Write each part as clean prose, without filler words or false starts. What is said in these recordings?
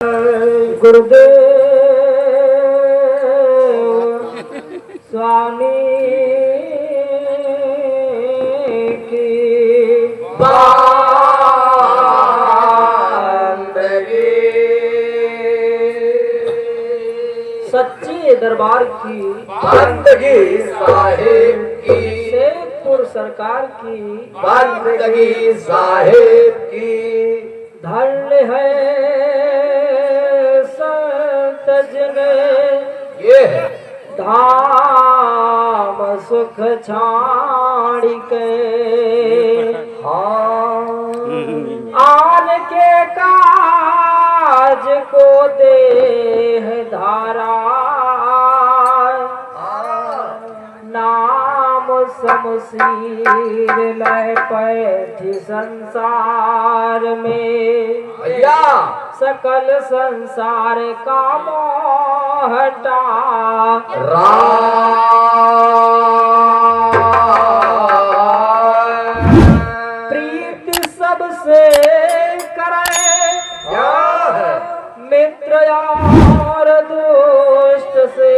गुरुदेव स्वामी की बंदगी, सच्चे दरबार की बंदगी साहिब की, शेखपुर सरकार की बंदगी साहिब की। धन्य है संत जन ये है धाम सुख छाड़ी के, आन के काज को दे है धारा, नाम शमशीर लय पैठी संसार में, भैया सकल संसार का मोह हटा, प्रीत सबसे करे मित्र और दुष्ट से,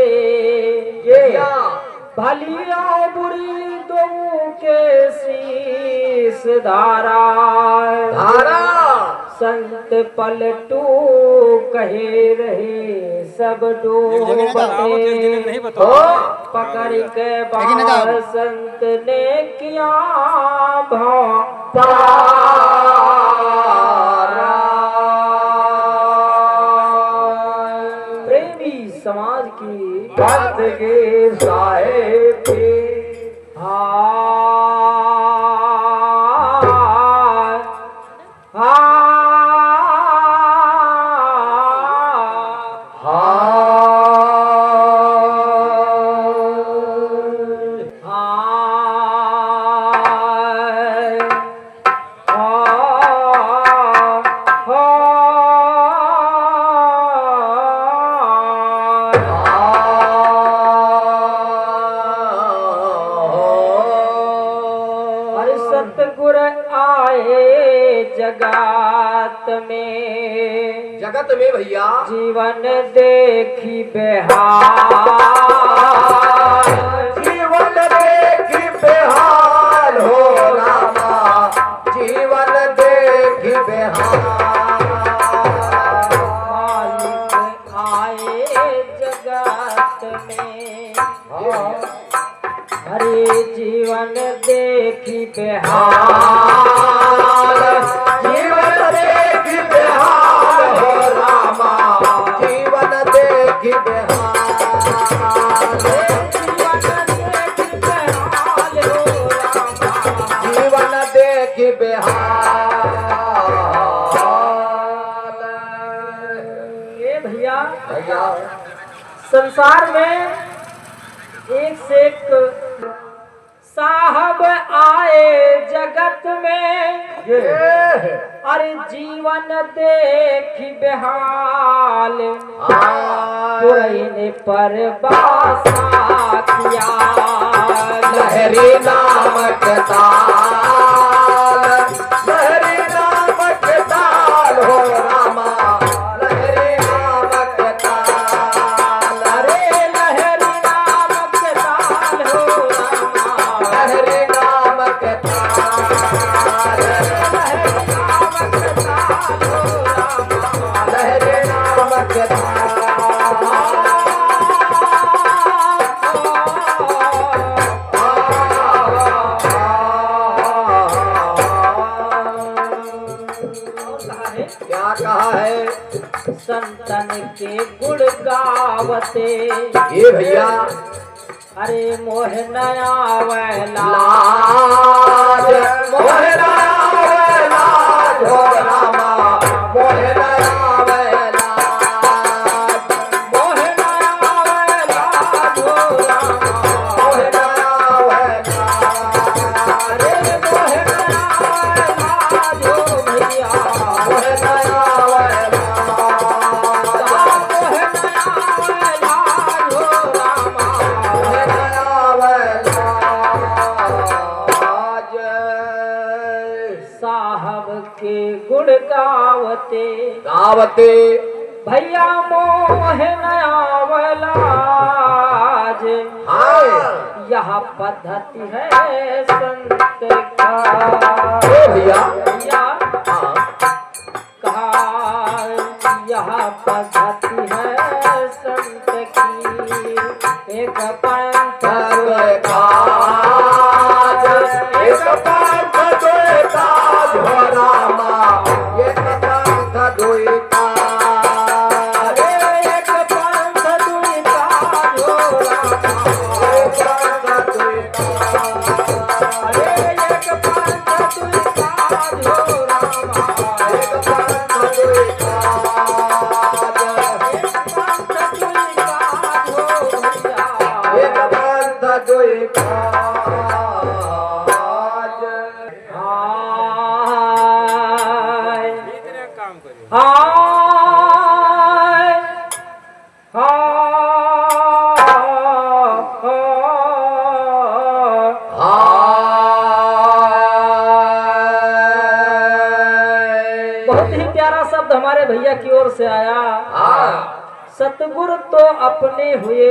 भली और बुरी दो के शीस धारा, संत पलटू कहे रहे सब डूबते, पकड़ के बाहर संत ने किया भाव पारा। प्रेमी समाज की बंदगी साहिब की। सतगुर आए जगत में भैया जीवन देखी बेहाल, जीवन देखी बेहाल हो रामा, जीवन देखी बेहाल। मालिक आए जगत में हरे जीवन देखी बेहाल, जीवन देखी बेहाल हो रामा, जीवन देखी बेहाल, जीवन देखी बेहाल। ये भैया भैया संसार में एक से एक साहब आए जगत में, अरे जीवन देखी बेहाल, पुरैने पर बासा किया लहरी नामक ताल, लहरी नामक ताल हो रामा, लहरी नामक ताल, अरे लहरी नामक ताल हो रामा, लहरी नामक ताल, लहरी नामक ताल। क्या कहा है? संतन के गुण गावते, ये भैया अरे मोह नया वैला, लाज मोह नया लाज हो रामा, मोह नया लाज, मोह नया वैला हो रामा, मोह नया लाज, अरे मोह नया वैला हो भैया, मोह नया लाज, मोह नया वैला हो रामा, मोह नया लाज। साहब के गुण गावते, गावते भैया मोह नयावलाज हाँ यह पद्धति है संत का भैया भैया हाँ कहा यह पद्धति है संत की एक पंथ एक पंथ दुई काज हो रामा एक पंथ दुई काज एक पंथ दुई काज हो रामा एक पंथ दुई काज अरे एक पंथ दुई काज हो रामा एक पंथ दुई काज पंथ दुई काज हो भैया एक पंथ दुई काज हाय हाय बहुत ही प्यारा शब्द हमारे भैया की ओर से आया। सतगुरु तो अपने हुए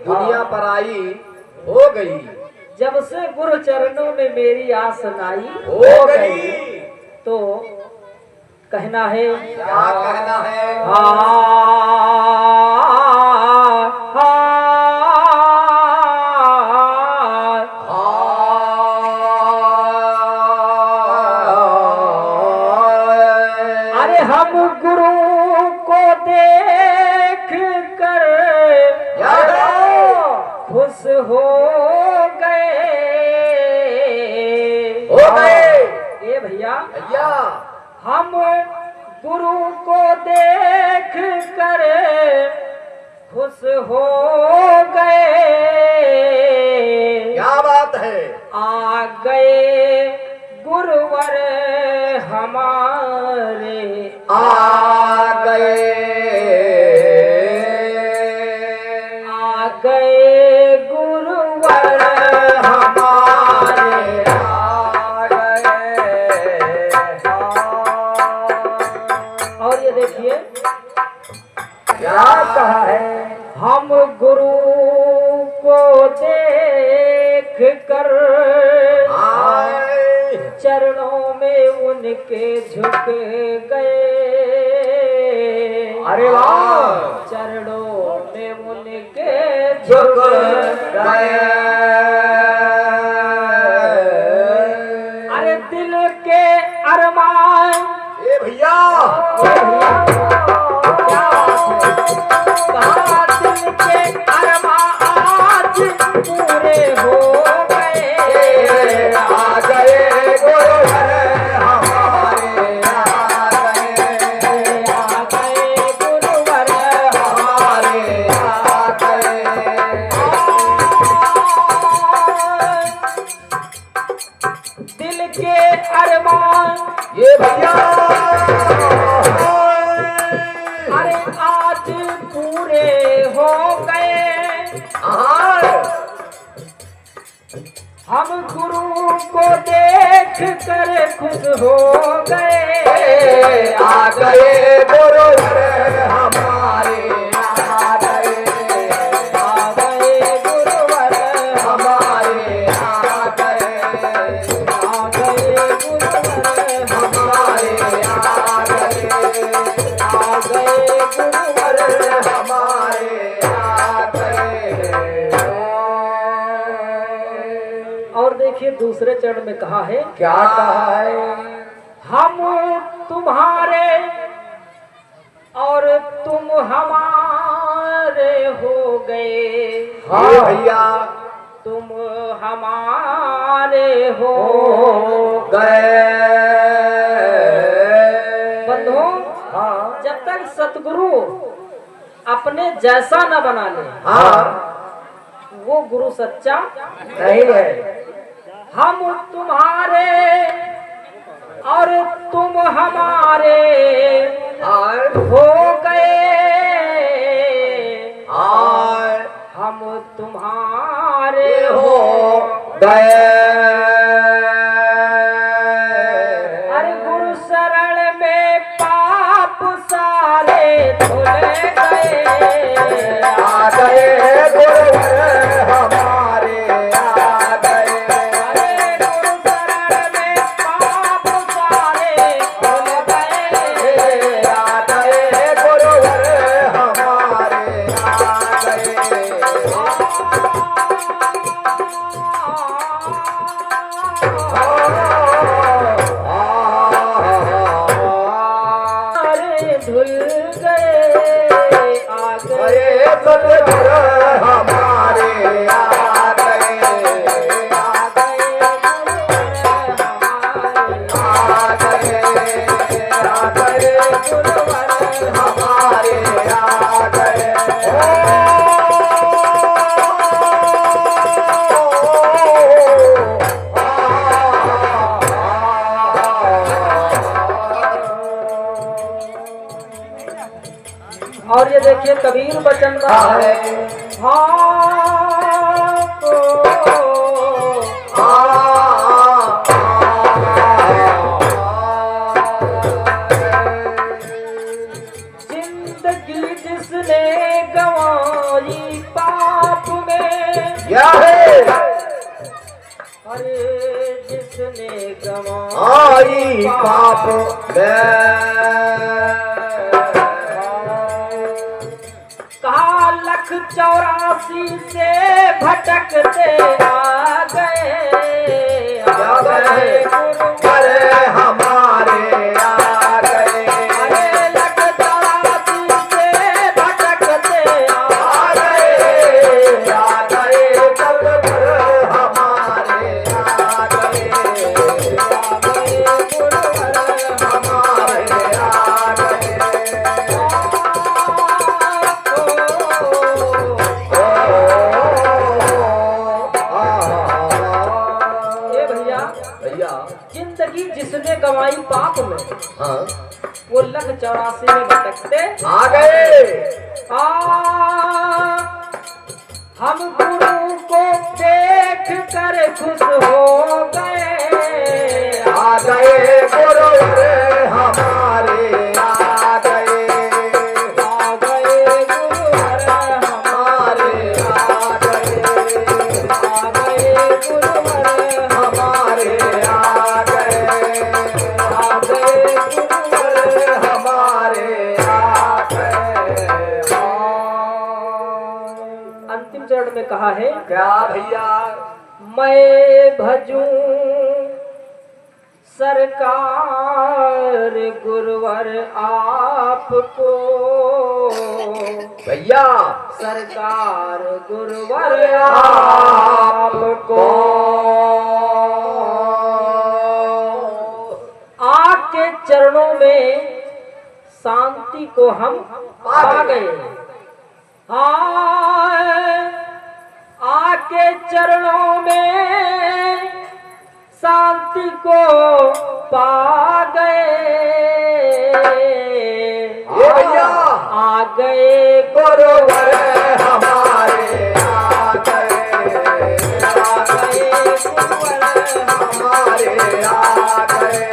दुनिया पर आई हो गई जब से गुरु चरणों में मेरी आस नाई हो गई तो कहना है क्या कहना है अरे हम गुरु को देख कर खुश हो गए ये भैया भैया हम गुरु को देख कर खुश हो गए क्या बात है आ गए गुरुवर हमारे आ गए गुरुवर हमारे आ गए और ये देखिए क्या कहा है हम गुरु को देख कर आए चरणों में उनके झुक गए अरे वाह चरणों में उनके झुक गए अरे दिल के अरमान ए भैया क्या बात है कहा दिल के अरमान आज पूरे हो गए आ गए गुरुवर हमारे आ गए गुरुवर हमारे आ गए दिल के अरमान ये भैया अरे आज पूरे हो गए हम गुरु को देख कर खुश हो गए आ गए गुरुवर हमारे आ गए गुरुवर हमारे आ गए गुरुवर हमारे आ गए गुरुवर हमारे आ गए और देखिए दूसरे चरण में कहा है क्या कहा है हम तुम्हारे और तुम हमारे हो गए हाँ भैया तुम हमारे हो गए बंधुओं हाँ जब तक सतगुरु अपने जैसा न बना ले हाँ वो गुरु सच्चा नहीं है हम तुम्हारे और तुम हमारे आए हो गए आए हम तुम्हारे हो गए अरे गुरु शरण में पाप सारे धुल सतगुरु हमारे आ गए, आ गए, आ गए गुरुवर हमारे आ गए। और ये देखिए कबीर वचन है जिंदगी जिसने गंवाई पाप में, क्या है अरे जिसने आई गंवाई पाप में, कहा 1,84 से भटकते आ गए, आ गए गुरुवर हमारे आ गए, अरे 1,84 से भटकते आ गए, आ गए सतगुरु हमारे आ गए, आ गए गुरुवर हमारे आ गए। ए भैया, भैया जिंदगी जिसने गंवाई पाप में, हाँ वो 1,84 में भटकते आ गए, आ, हम गुरु को देख कर खुश हो गए, आ गए गुरुवर हमारे आ गए, आ गए गुरुवर हमारे आ गए, आ गए गुरुवर हमारे आ गए, आ गए गुरुवर हमारे आ गए। अंतिम चरण में कहा है क्या भैया मैं भजूं सरकार गुरुवर आपको, भैया सरकार गुरुवर आपको आपके चरणों में शांति को हम पा गए, हाँ आके चरणों में शांति को पा गए, ये भैया आ गए गुरुवर हमारे आ गए, आ गए गुरुवर हमारे आ गए,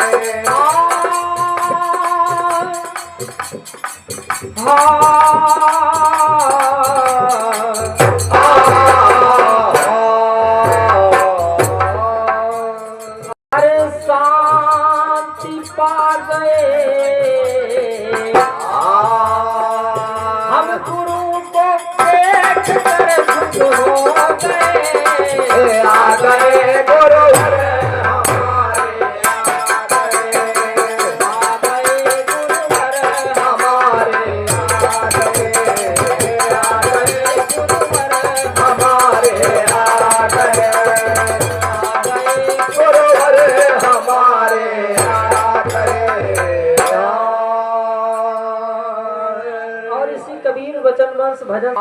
अरे शांति पा गए, हम गुरु को देख कर खुश हो गए, आ गए गुरुवर हमारे आ गए, हमारे आ गए, आ गए हमारे आ गए, गुरुवर हमारे आ गए। और इसी कबीर वचन वंश भजन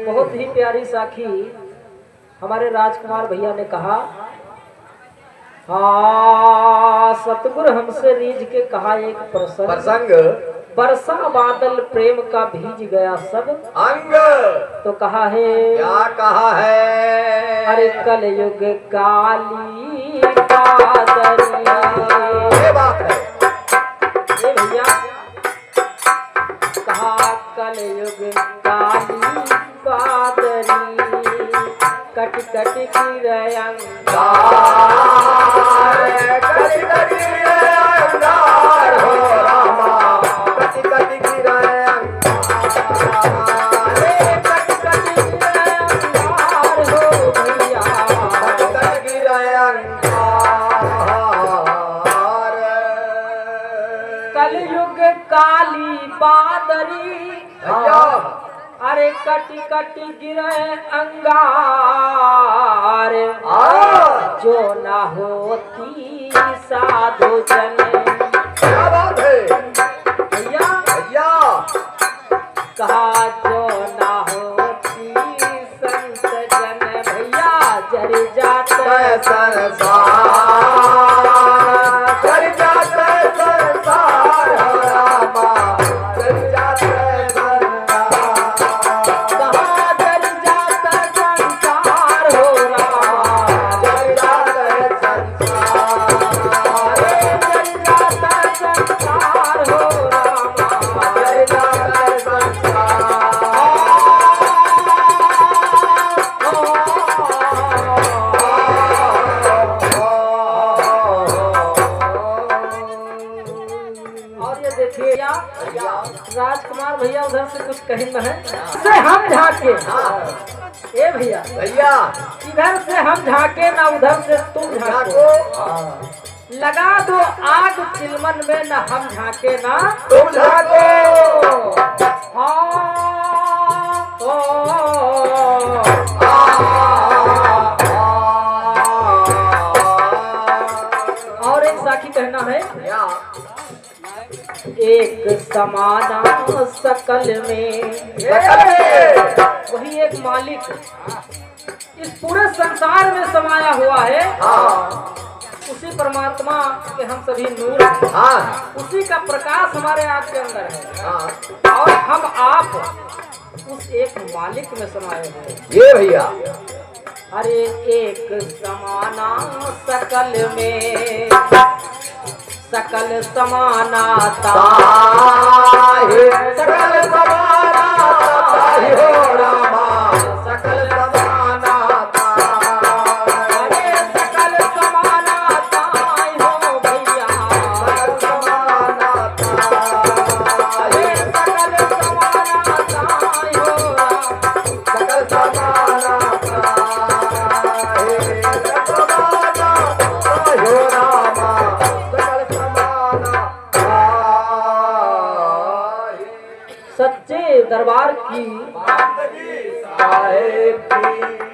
बहुत ही प्यारी साखी हमारे राजकुमार भैया ने कहा, हाँ सतगुरु हमसे रीझ के कहा एक प्रसंग बरसा बादल प्रेम का भीज गया सब, अंग तो कहा है क्या कहा है, अरे कलयुग काली बादरी, ये बात है, ये भैया कहा कलयुग काली बादरी, कट कट गिरे अंगार, कटी कटी अंगार हो रामा, कटी कटी गिरे अंगार, कट काली बादरी भैया अरे कटी कटी गिरे अंगार जो ना होती साधु जन। क्या बात है भैया भैया कहा जो ना होती संत जन भैया जर जाते संसार कर जाते संसार रामा कर जाते कहा जर जाता संसार हो रामा कर जाते संसार जर जाता संसार हो रामा कर जाते और ये देखिए राजकुमार भैया उधर से कुछ कहीं न है से हम झाके ए भैया भैया इधर से हम झाके ना उधर से तुम झाको लगा दो आग चिलमन में ना हम झाके ना तुम झाको हाँ और एक साखी कहना है एक समाना सकल में वही एक मालिक इस पूरे संसार में समाया हुआ है। उसी परमात्मा के हम सभी नूर हैं। उसी का प्रकाश हमारे आप के अंदर है और हम आप उस एक मालिक में समाये हैं। ये भैया अरे एक समाना सकल में सकल समानाता सकल समानाता हो रामा सकल समानाता अरे सकल समानाता हो भैया सकल समानाता अरे सकल समानाता हो सकल समानाता हो रामा सच्चे दरबार की साहेब की